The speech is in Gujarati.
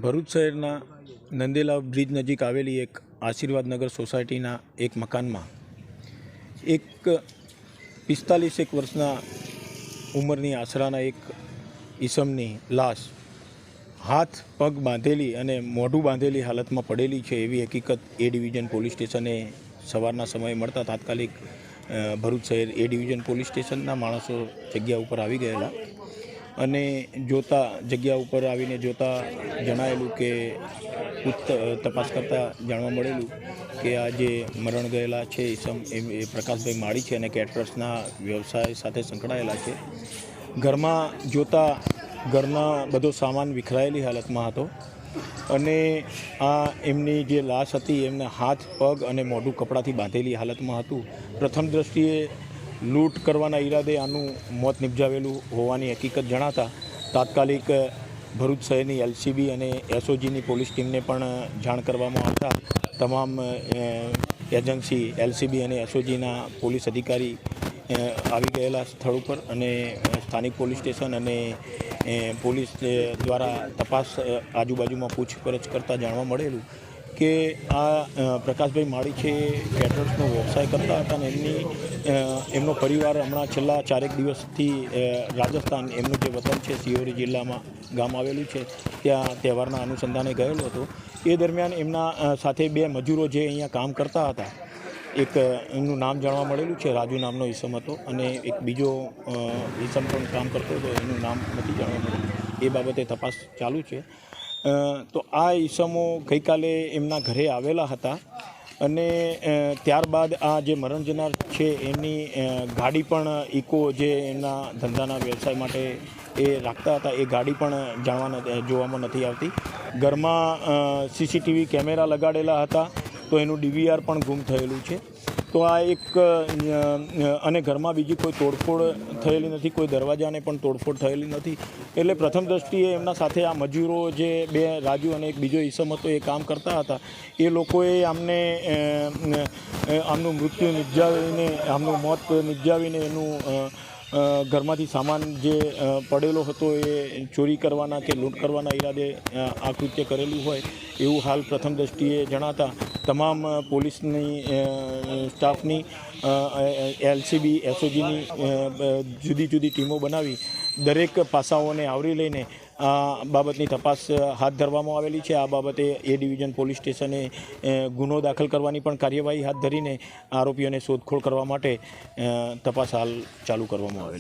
ભરૂચ શહેરના નંદેલા બ્રિજ નજીક આવેલી એક આશીર્વાદનગર સોસાયટીના એક મકાનમાં એક 45 વર્ષના ઉંમરની આશરાના એક ઈસમની લાશ હાથ પગ બાંધેલી અને મોઢું બાંધેલી હાલતમાં પડેલી છે એવી હકીકત એ ડિવિઝન પોલીસ સ્ટેશને સવારના સમયે મળતા તાત્કાલિક ભરૂચ શહેર એ ડિવિઝન પોલીસ સ્ટેશનના માણસો જગ્યા ઉપર આવી ગયેલા અને જગ્યા ઉપર આવીને જોતા જણાયેલું કે તપાસ કરતાં જાણવા મળેલું કે આ જે મરણ ગયેલા છે ઈસમ એ પ્રકાશભાઈ માળી છે અને કેટરર્સના વ્યવસાય સાથે સંકળાયેલા છે. ઘરમાં જોતા ઘરના બધો સામાન વિખરાયેલી હાલતમાં હતો અને આ એમની જે લાશ હતી એમને હાથ પગ અને મોઢું કપડાથી બાંધેલી હાલતમાં હતું. પ્રથમ દ્રષ્ટિએ લૂંટ કરવાના ઈરાદે આનું મોત નિપજાવેલું હોવાની હકીકત જણાતા તાત્કાલિક ભરૂચ શહેરની LCB અને SOGની પોલીસ ટીમને પણ જાણ કરવામાં આવતા તમામ એજન્સી LCB અને SOGના પોલીસ અધિકારી આવી ગયેલા સ્થળ ઉપર અને સ્થાનિક પોલીસ સ્ટેશન અને પોલીસ દ્વારા તપાસ આજુબાજુમાં પૂછપરછ કરતાં જાણવા મળેલું કે આ પ્રકાશભાઈ માળી છે કેટરર્સનો વ્યવસાય કરતા હતા અને એમનો પરિવાર હમણાં છેલ્લા 4 દિવસથી રાજસ્થાન એમનું જે વતન છે સિહોરી જિલ્લામાં ગામ આવેલું છે ત્યાં તહેવારના અનુસંધાને ગયેલો હતો. એ દરમિયાન એમના સાથે 2 મજૂરો જે અહીંયા કામ કરતા હતા, એક એમનું નામ જાણવા મળેલું છે રાજુ નામનો ઈસમ હતો અને એક બીજો ઈસમ પણ કામ કરતો હતો, એનું નામ નથી જાણવા મળેલું. એ બાબતે તપાસ ચાલુ છે. તો આ ઈસમો ગઈકાલે એમના ઘરે આવેલા હતા અને ત્યારબાદ આ જે મરણ જનાર છે એમની ગાડી પણ ઇકો જે એમના ધંધાના વ્યવસાય માટે એ રાખતા હતા એ ગાડી પણ જોવામાં નથી આવતી. ઘરમાં CCTV કેમેરા લગાડેલા હતા તો એનું DVR પણ ગુમ થયેલું છે. તો આ એક અને ઘરમાં બીજી કોઈ તોડફોડ થયેલી નથી, કોઈ દરવાજાને પણ તોડફોડ થયેલી નથી. એટલે પ્રથમ દ્રષ્ટિએ એમના સાથે આ મજૂરો જે 2 રાજુ અને એક બીજો ઈસમ હતો એ કામ કરતા હતા, એ લોકોએ આમનું મૃત્યુ નિપજાવીને આમનું મોત નિપજાવીને એનું ઘરમાંથી સામાન જે પડેલો હતો એ ચોરી કરવાના કે લૂંટ કરવાના ઈરાદે આ કૃત્ય કરેલું હોય એવું હાલ પ્રથમ દ્રષ્ટિએ જણાતા તમામ પોલીસની સ્ટાફની LCB SOGની જુદી જુદી ટીમો બનાવી દરેક પાસાઓને આવરી લઈને આ બાબતની તપાસ હાથ ધરવામાં આવેલી છે. આ બાબતે એ ડિવિઝન પોલીસ સ્ટેશને ગુનો દાખલ કરવાની પણ કાર્યવાહી હાથ ધરીને આરોપીઓને શોધખોળ કરવા માટે તપાસ હાલ ચાલુ કરવામાં આવેલી.